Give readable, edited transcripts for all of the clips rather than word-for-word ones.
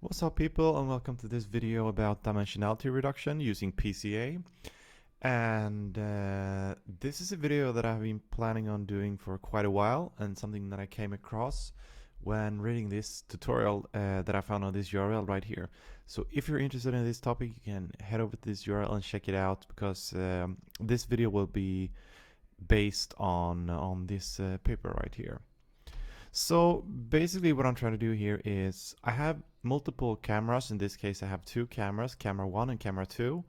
What's up people, and welcome to this video about dimensionality reduction using PCA. And this is a video that I've been planning on doing for quite a while, and something that I came across when reading this tutorial that I found on this URL right here. So if you're interested in this topic, you can head over to this URL and check it out, because this video will be based on this paper right here. So basically what I'm trying to do here is I have multiple cameras. In this case I have two cameras, camera 1 and camera 2,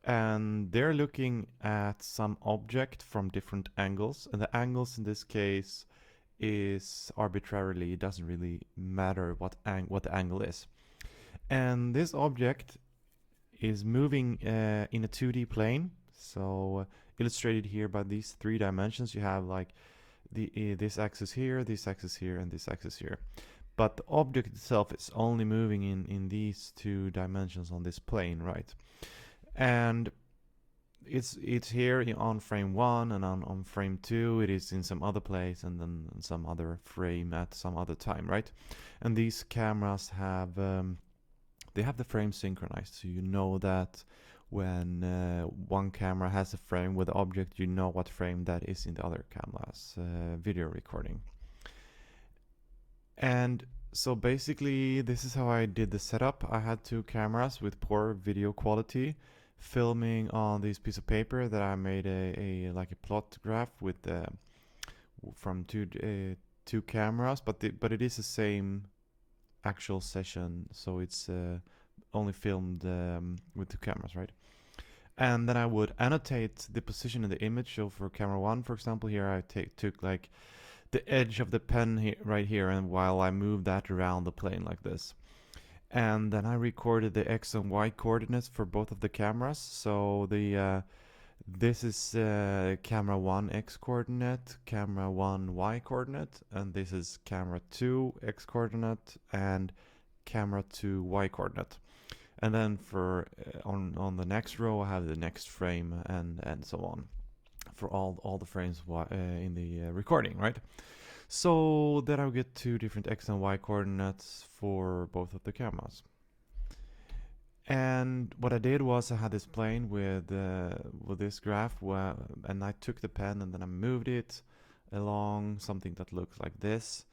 and they're looking at some object from different angles, and the angles in this case is arbitrarily, it doesn't really matter what the angle is. And this object is moving in a 2D plane, so illustrated here by these three dimensions. You have like this axis here, this axis here, and this axis here. But the object itself is only moving in these two dimensions on this plane, right? And it's here on frame 1, and on frame 2 it is in some other place, and then some other frame at some other time, right? And these cameras have they have the frame synchronized, so you know that when one camera has a frame with the object, you know what frame that is in the other camera's video recording. And so basically this is how I did the setup. I had two cameras with poor video quality filming on this piece of paper that I made like a plot graph with from two cameras, but it is the same actual session, so it's only filmed with two cameras, right? And then I would annotate the position in the image. So for camera 1, for example, here I took like the edge of the pen here, right here, and while I moved that around the plane like this. And then I recorded the X and Y coordinates for both of the cameras. So the this is camera 1 X coordinate, camera 1 Y coordinate, and this is camera 2 X coordinate and camera 2 Y coordinate. And then for on the next row I have the next frame, and so on for all the frames in the recording, right? So then I'll get two different X and Y coordinates for both of the cameras. And what I did was I had this plane with this graph, and I took the pen and then I moved it along something that looks like this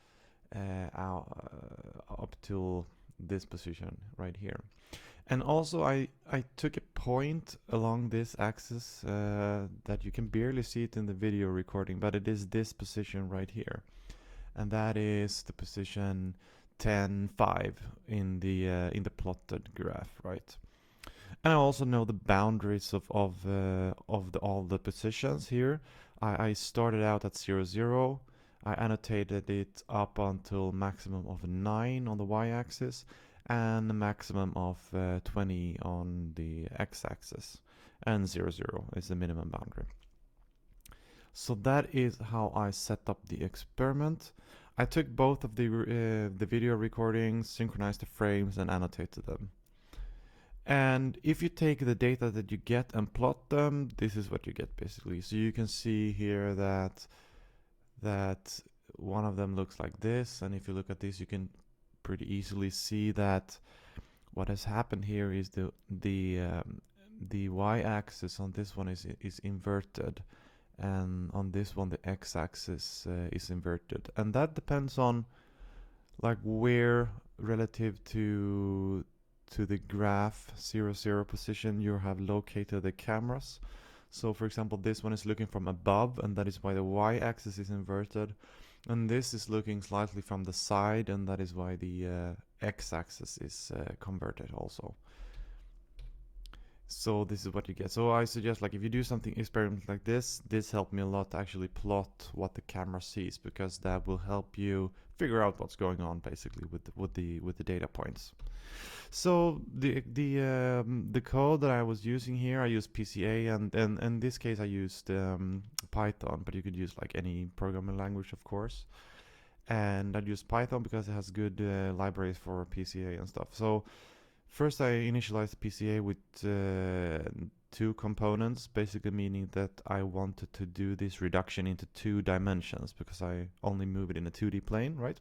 up to this position right here. And also I took a point along this axis that you can barely see it in the video recording, but it is this position right here. And that is the position 10, 5 in the plotted graph, right? And I also know the boundaries of all the positions here. I started out at 0, 0. I annotated it up until maximum of 9 on the y-axis, and a maximum of 20 on the x-axis, and 0, 0 is the minimum boundary. So that is how I set up the experiment. I took both of the video recordings, synchronized the frames, and annotated them. And if you take the data that you get and plot them, this is what you get basically. So you can see here that one of them looks like this, and if you look at this, you can pretty easily see that what has happened here is the y-axis on this one is inverted, and on this one the x-axis is inverted, and that depends on like where relative to the graph 0, 0 position you have located the cameras. So for example, this one is looking from above, and that is why the y-axis is inverted, and this is looking slightly from the side, and that is why the x-axis is converted also. So this is what you get. So I suggest, like, if you do something experiment like this helped me a lot to actually plot what the camera sees, because that will help you figure out what's going on basically with the data points. So the code that I was using here, I used PCA, and in this case I used Python, but you could use like any programming language, of course. And I used Python because it has good libraries for PCA and stuff. So first I initialized PCA with two components, basically meaning that I wanted to do this reduction into 2 dimensions because I only move it in a 2D plane, right?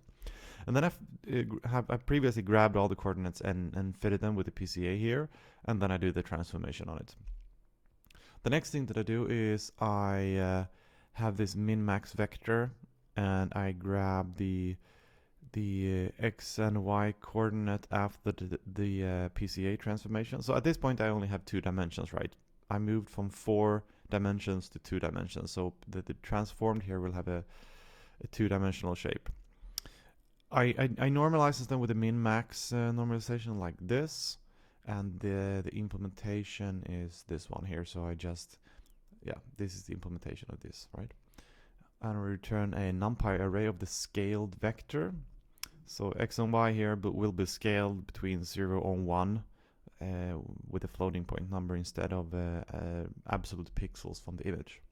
And then I previously grabbed all the coordinates and fitted them with the PCA here, and then I do the transformation on it. The next thing that I do is I have this min-max vector, and I grab the x and y coordinate after the PCA transformation. So at this point I only have 2 dimensions, right? I moved from 4 dimensions to 2 dimensions, so the transformed here will have a 2-dimensional shape. I normalizes them with a min-max normalization like this, and the implementation is this one here. So I just, yeah, this is the implementation of this, right? And I return a numpy array of the scaled vector. So x and y here will be scaled between 0 and 1 with a floating point number instead of absolute pixels from the image.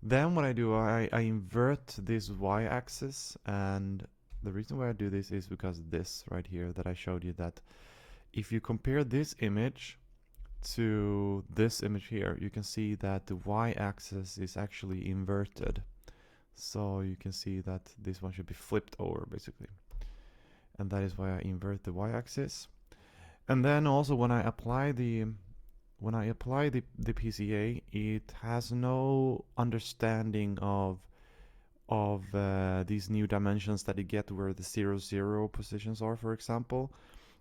Then what I do, I invert this y-axis, and the reason why I do this is because this right here that I showed you, that if you compare this image to this image here, you can see that the y-axis is actually inverted. So you can see that this one should be flipped over basically. And that is why I invert the y-axis. And then also when I apply the PCA, it has no understanding of these new dimensions that you get where the 0, 0 positions are, for example,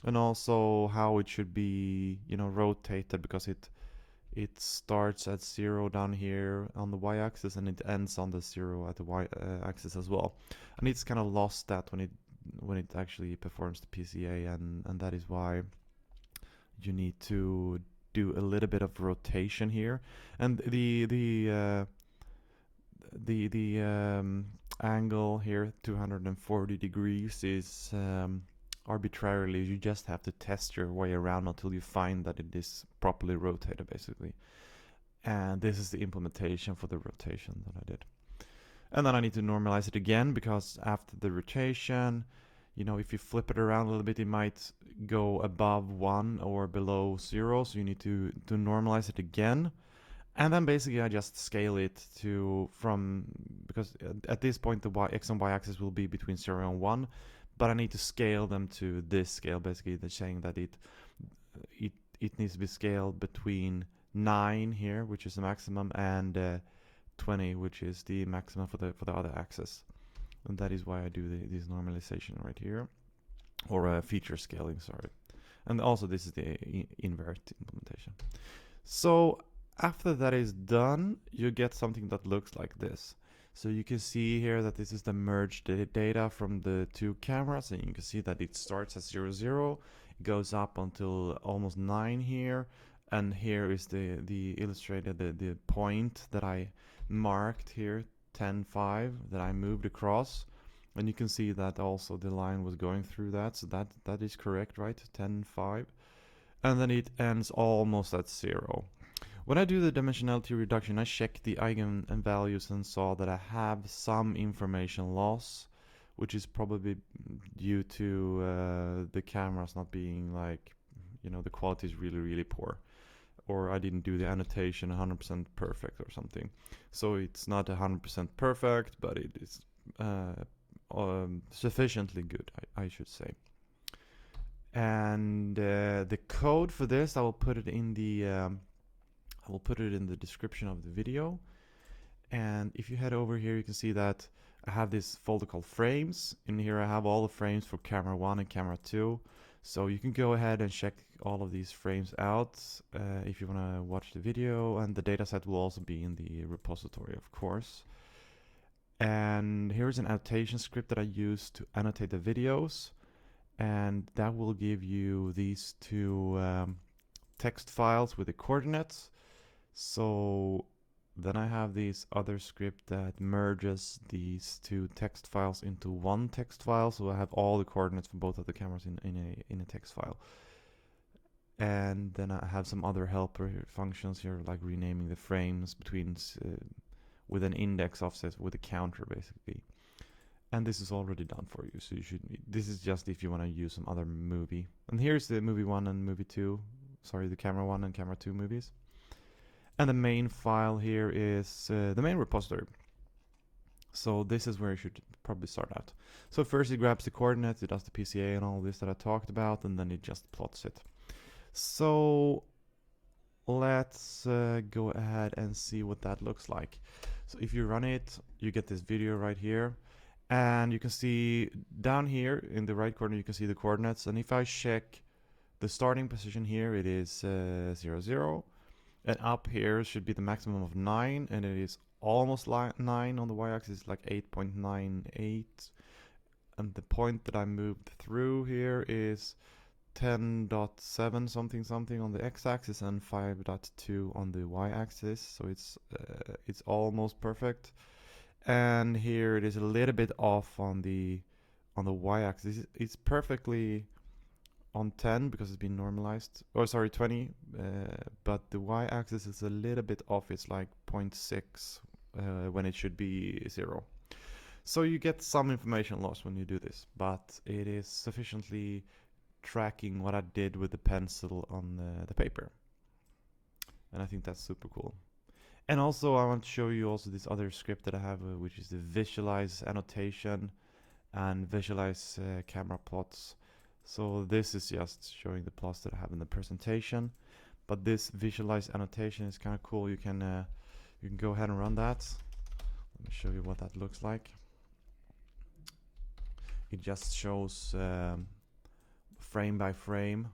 and also how it should be, you know, rotated, because it starts at 0 down here on the y-axis and it ends on the 0 at the y-axis as well. And it's kind of lost that when it actually performs the PCA, and that is why you need to do a little bit of rotation here. And the angle here, 240 degrees, is arbitrarily. You just have to test your way around until you find that it is properly rotated basically. And this is the implementation for the rotation that I did. And then I need to normalize it again, because after the rotation, you know, if you flip it around a little bit, it might go above 1 or below 0, so you need to normalize it again. And then basically I just scale it because at this point the x and y axis will be between 0 and 1, but I need to scale them to this scale. Basically they're saying that it needs to be scaled between 9 here, which is the maximum, and 20, which is the maximum for the other axis. And that is why I do this normalization right here, or feature scaling, sorry. And also this is the invert implementation. So after that is done, you get something that looks like this. So you can see here that this is the merged data from the 2 cameras, and you can see that it starts at 0, 0, it goes up until almost 9 here, and here is the illustrated the point that I marked here, 10, 5, that I moved across. And you can see that also the line was going through that, so that is correct, right? 10, 5. And then it ends almost at 0. When I do the dimensionality reduction, I checked the eigenvalues and saw that I have some information loss, which is probably due to the cameras not being, like, you know, the quality is really, really poor. Or I didn't do the annotation 100% perfect or something. So it's not 100% perfect, but it is sufficiently good, I should say. And the code for this, I will put it in the description of the video. And if you head over here, you can see that I have this folder called frames. In here I have all the frames for camera 1 and camera 2. So you can go ahead and check all of these frames out if you want to watch the video, and the dataset will also be in the repository, of course. And here's an annotation script that I use to annotate the videos, and that will give you these 2 text files with the coordinates. So then I have this other script that merges these 2 text files into one text file, so I have all the coordinates for both of the cameras in a text file. And then I have some other helper functions here, like renaming the frames between with an index offset with a counter, basically. And this is already done for you, so this is just if you want to use some other movie. And here's the movie 1 and movie 2, sorry, the camera 1 and camera 2 movies. And the main file here is the main repository. So this is where you should probably start out. So first it grabs the coordinates, it does the PCA and all this that I talked about, and then it just plots it. So let's go ahead and see what that looks like. So if you run it, you get this video right here, and you can see down here in the right corner, you can see the coordinates. And if I check the starting position here, it is 0, 0, and up here should be the maximum of 9, and it is almost like 9 on the y-axis, like 8.98, and the point that I moved through here is 10.7 something something on the x-axis and 5.2 on the y-axis, so it's almost perfect. And here it is a little bit off on the y-axis. It's perfectly on 10 because it's been normalized, or sorry, 20, but the y-axis is a little bit off. It's like 0.6 when it should be 0. So you get some information loss when you do this, but it is sufficiently tracking what I did with the pencil on the paper, and I think that's super cool. And also I want to show you also this other script that I have, which is the visualize annotation and visualize camera plots. So this is just showing the plots that I have in the presentation, but this visualize annotation is kind of cool. You can go ahead and run that. Let me show you what that looks like. It just shows frame by frame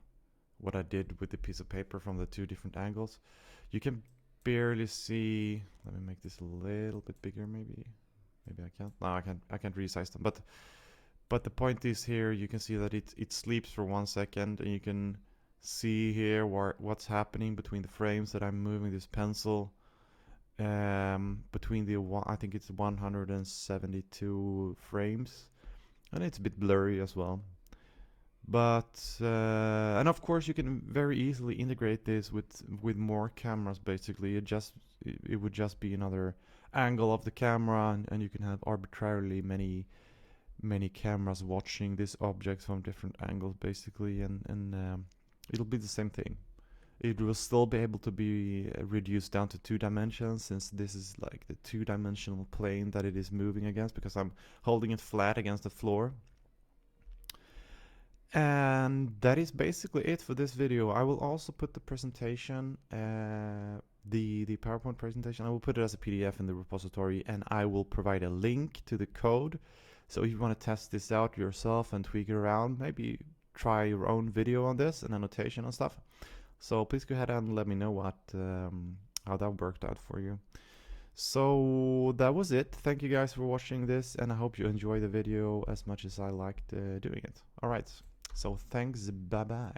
what I did with the piece of paper from the 2 different angles. You can barely see. Let me make this a little bit bigger. Maybe I can't. No, I can't resize them. But the point is here, you can see that it sleeps for 1 second, and you can see here what's happening between the frames that I'm moving this pencil between the I think it's 172 frames, and it's a bit blurry as well. But and of course you can very easily integrate this with more cameras. Basically it would just be another angle of the camera, and you can have arbitrarily many cameras watching this object from different angles basically, and it'll be the same thing. It will still be able to be reduced down to 2 dimensions, since this is like the 2-dimensional plane that it is moving against, because I'm holding it flat against the floor. And that is basically it for this video. I will also put the presentation, the PowerPoint presentation, I will put it as a PDF in the repository, and I will provide a link to the code. So if you want to test this out yourself and tweak it around, maybe try your own video on this and annotation and stuff. So please go ahead and let me know what how that worked out for you. So that was it. Thank you guys for watching this, and I hope you enjoy the video as much as I liked doing it. Alright, so thanks, bye bye.